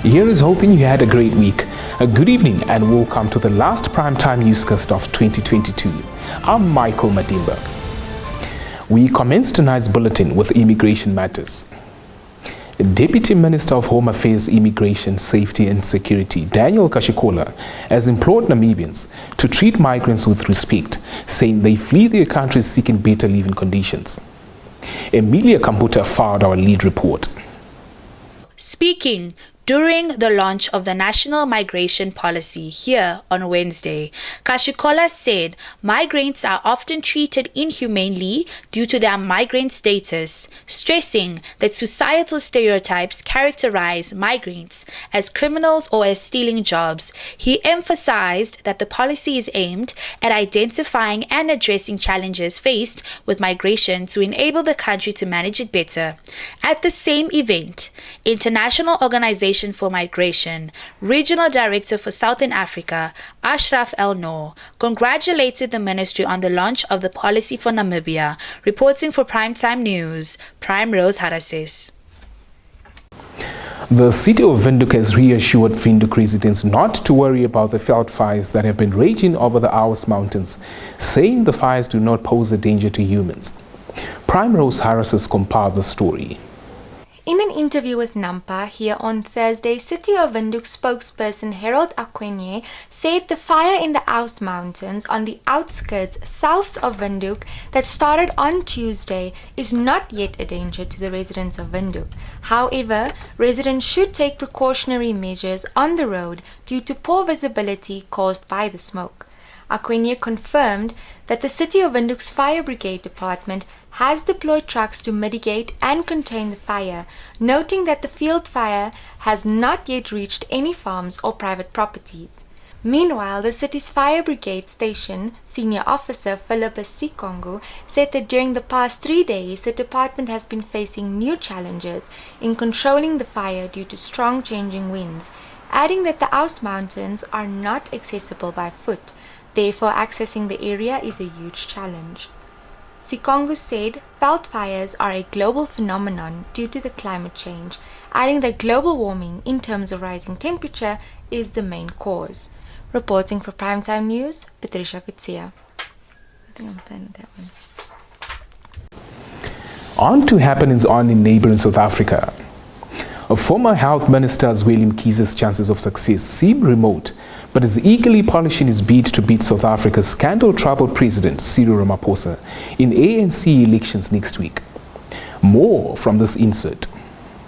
Here is hoping you had a great week. A good evening and welcome to the last primetime newscast of 2022. I'm Michael Madimba. We commence tonight's bulletin with immigration matters. Deputy Minister of Home Affairs, Immigration, Safety and Security, Daniel Kashikola, has implored Namibians to treat migrants with respect, saying they flee their countries seeking better living conditions. Emilia Kamputa filed our lead report. Speaking during the launch of the National Migration Policy here on Wednesday, Kashikola said migrants are often treated inhumanely due to their migrant status, stressing that societal stereotypes characterize migrants as criminals or as stealing jobs. He emphasized that the policy is aimed at identifying and addressing challenges faced with migration to enable the country to manage it better. At the same event, International Organization for Migration, Regional Director for Southern Africa, Ashraf El-Noor, congratulated the ministry on the launch of the policy for Namibia. Reporting for Primetime News, Prime Rose Harasis. The city of Windhoek has reassured Windhoek residents not to worry about the veld fires that have been raging over the Aos Mountains, saying the fires do not pose a danger to humans. Prime Rose Harasis compiled the story. In an interview with Nampa here on Thursday, City of Windhoek spokesperson Harold Akwenye said the fire in the Aos Mountains on the outskirts south of Windhoek that started on Tuesday is not yet a danger to the residents of Windhoek. However, residents should take precautionary measures on the road due to poor visibility caused by the smoke. Akwenye confirmed that the City of Windhoek's Fire Brigade Department has deployed trucks to mitigate and contain the fire, noting that the field fire has not yet reached any farms or private properties. Meanwhile, the city's fire brigade station senior officer Philippus Sikongu said that during the past 3 days the department has been facing new challenges in controlling the fire due to strong changing winds, adding that the Aos Mountains are not accessible by foot. Therefore, accessing the area is a huge challenge. Sikongu said veld fires are a global phenomenon due to the climate change, adding that global warming in terms of rising temperature is the main cause. Reporting for Primetime News, Patricia Kutsia. I think I'm playing that one. On to happenings in neighboring South Africa. A former health minister Zweli Mkhize's chances of success seem remote, but is eagerly polishing his bid to beat South Africa's scandal-troubled president Cyril Ramaphosa in ANC elections next week. More from this insert.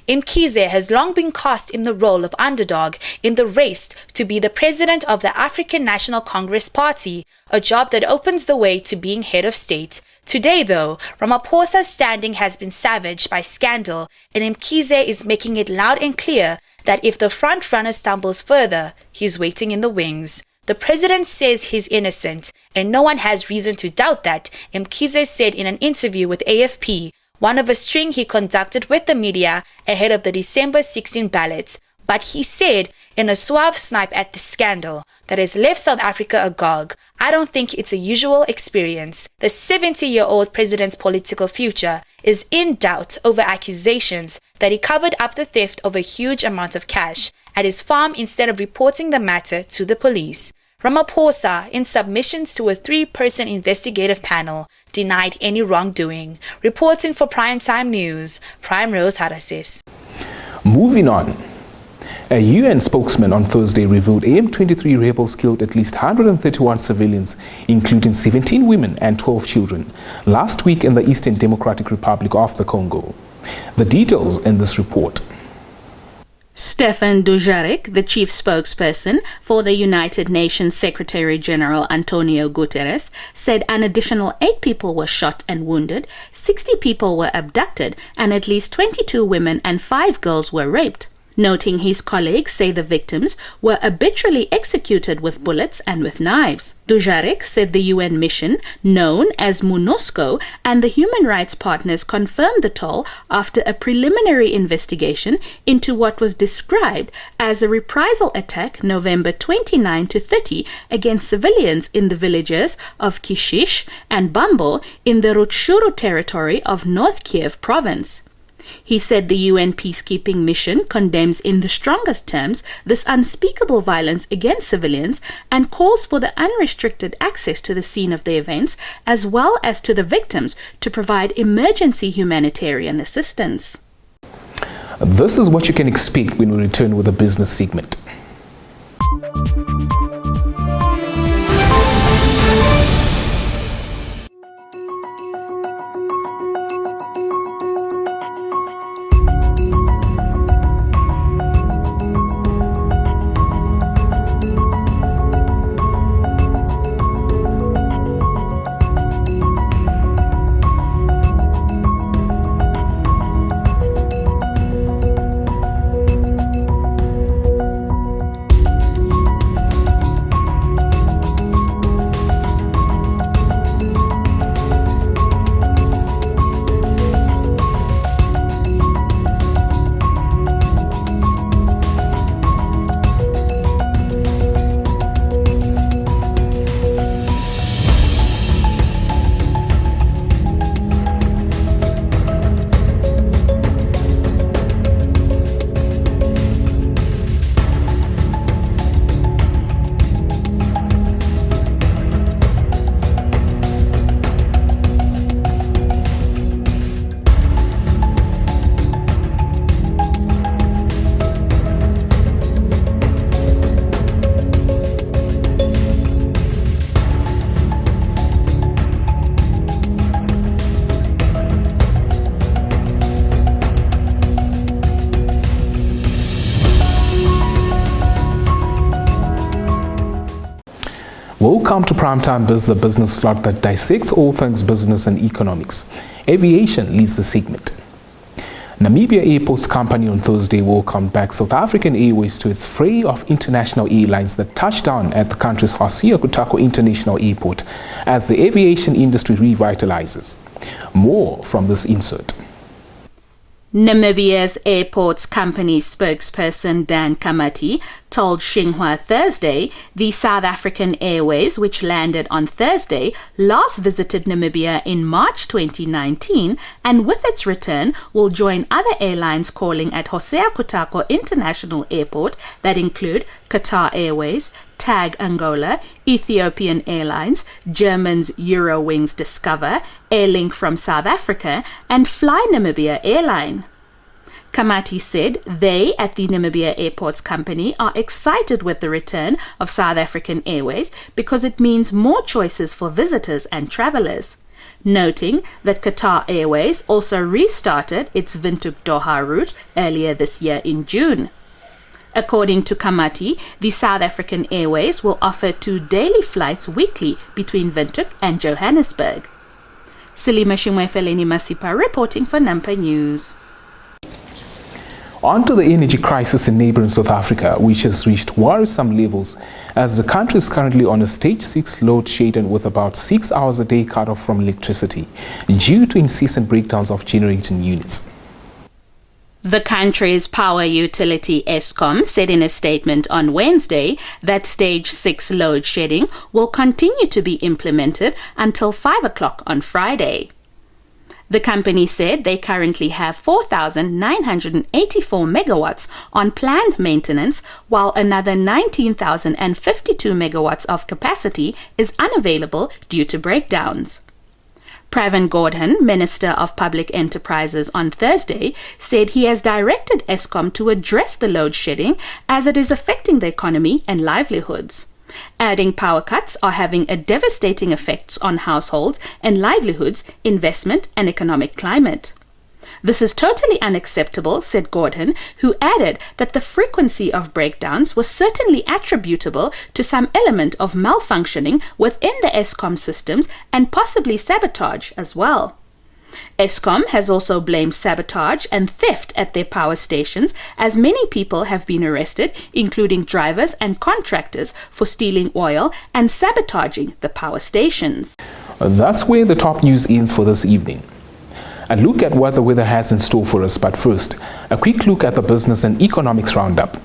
Mkhize has long been cast in the role of underdog in the race to be the president of the African National Congress Party, a job that opens the way to being head of state. Today, though, Ramaphosa's standing has been savaged by scandal, and Mkhize is making it loud and clear that if the front-runner stumbles further, he's waiting in the wings. The president says he's innocent, and no one has reason to doubt that, Mkhize said in an interview with AFP, one of a string he conducted with the media ahead of the December 16 ballots. But he said in a suave snipe at the scandal that has left South Africa agog, "I don't think it's a usual experience." The 70-year-old president's political future is in doubt over accusations that he covered up the theft of a huge amount of cash at his farm instead of reporting the matter to the police. Ramaphosa, in submissions to a 3-person investigative panel, denied any wrongdoing. Reporting for Primetime News, Prime Rose Harasis. Moving on. A UN spokesman on Thursday revealed M23 rebels killed at least 131 civilians, including 17 women and 12 children, last week in the Eastern Democratic Republic of the Congo. The details in this report. Stefan Dujarric, the chief spokesperson for the United Nations Secretary-General Antonio Guterres, said an additional 8 people were shot and wounded, 60 people were abducted, and at least 22 women and 5 girls were raped. Noting his colleagues say the victims were arbitrarily executed with bullets and with knives. Dujarric said the UN mission, known as MONUSCO, and the human rights partners confirmed the toll after a preliminary investigation into what was described as a reprisal attack November 29 to 30 against civilians in the villages of Kishish and Bambo in the Rutshuru territory of North Kiev province. He said the UN peacekeeping mission condemns in the strongest terms this unspeakable violence against civilians and calls for the unrestricted access to the scene of the events as well as to the victims to provide emergency humanitarian assistance. This is what you can expect when we return with a business segment. Welcome to Primetime Biz, the business slot that dissects all things business and economics. Aviation leads the segment. Namibia Airports Company on Thursday welcomed back South African Airways to its fray of international airlines that touched down at the country's Hosea Kutako International Airport as the aviation industry revitalizes. More from this insert. Namibia's Airports Company spokesperson Dan Kamati told Xinhua Thursday the South African Airways, which landed on Thursday, last visited Namibia in March 2019 and with its return will join other airlines calling at Hosea Kutako International Airport that include Qatar Airways, TAG Angola, Ethiopian Airlines, German's Eurowings Discover, Airlink from South Africa, and Fly Namibia Airline. Kamati said they at the Namibia Airports Company are excited with the return of South African Airways because it means more choices for visitors and travelers, noting that Qatar Airways also restarted its Windhoek Doha route earlier this year in June. According to Kamati, the South African Airways will offer 2 daily flights weekly between Windhoek and Johannesburg. Silima Shimwefeleni Masipa reporting for Nampa News. On to the energy crisis in neighboring South Africa, which has reached worrisome levels as the country is currently on a stage 6 load shedding with about 6 hours a day cut off from electricity due to incessant breakdowns of generating units. The country's power utility Eskom said in a statement on Wednesday that stage 6 load shedding will continue to be implemented until 5 o'clock on Friday. The company said they currently have 4,984 megawatts on planned maintenance, while another 19,052 megawatts of capacity is unavailable due to breakdowns. Pravin Gordhan, Minister of Public Enterprises, on Thursday said he has directed Eskom to address the load shedding as it is affecting the economy and livelihoods, adding power cuts are having a devastating effects on households and livelihoods, investment and economic climate. This is totally unacceptable, said Gordhan, who added that the frequency of breakdowns was certainly attributable to some element of malfunctioning within the Eskom systems and possibly sabotage as well. Eskom has also blamed sabotage and theft at their power stations, as many people have been arrested, including drivers and contractors, for stealing oil and sabotaging the power stations. That's where the top news ends for this evening. A look at what the weather has in store for us, but first, a quick look at the business and economics roundup.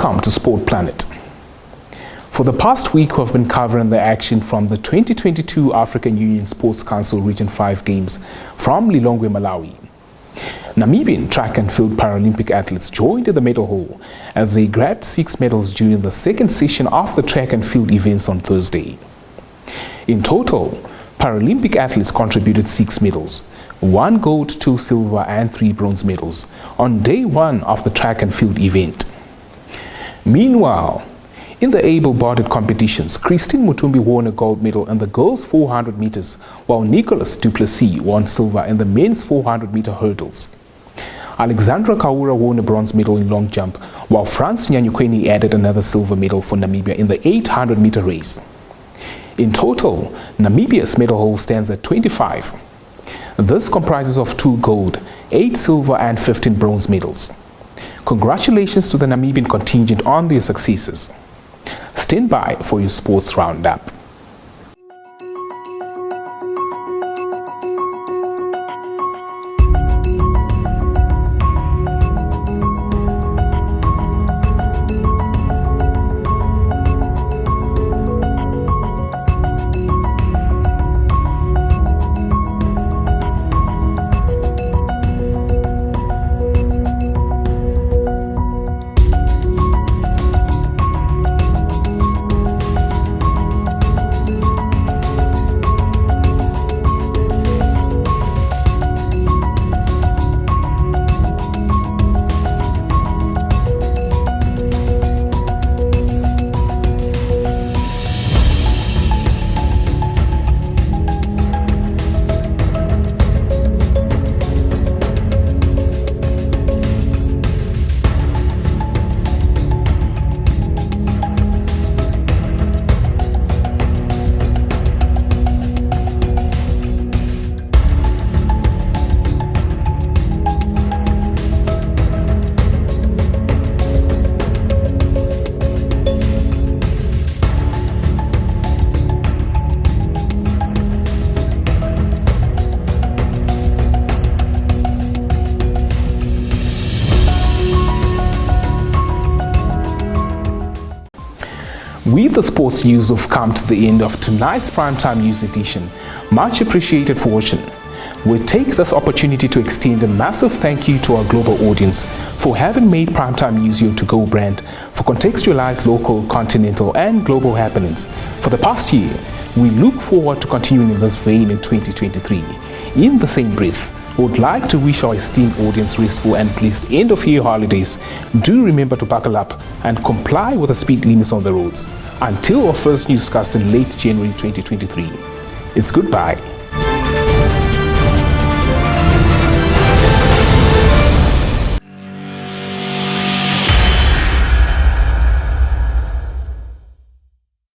Welcome to Sport Planet. For the past week, we've been covering the action from the 2022 African Union Sports Council Region 5 Games from Lilongwe, Malawi. Namibian track and field Paralympic athletes joined in the medal hall as they grabbed 6 medals during the second session of the track and field events on Thursday. In total, Paralympic athletes contributed 6 medals, 1 gold, 2 silver and 3 bronze medals on day 1 of the track and field event. Meanwhile, in the able-bodied competitions, Christine Mutumbi won a gold medal in the girls' 400 meters, while Nicholas Duplessis won silver in the men's 400-meter hurdles. Alexandra Kaura won a bronze medal in long jump, while Frans Nyanyukweni added another silver medal for Namibia in the 800-meter race. In total, Namibia's medal haul stands at 25. This comprises of 2 gold, 8 silver and 15 bronze medals. Congratulations to the Namibian contingent on their successes. Stand by for your sports roundup. With the sports news, we've come to the end of tonight's Primetime News edition. Much appreciated for watching. We take this opportunity to extend a massive thank you to our global audience for having made Primetime News your to-go brand for contextualized local, continental and global happenings. For the past year, we look forward to continuing in this vein in 2023. In the same breath, we would like to wish our esteemed audience restful and blessed end-of-year holidays. Do remember to buckle up and comply with the speed limits on the roads. Until our first newscast in late January 2023, it's goodbye.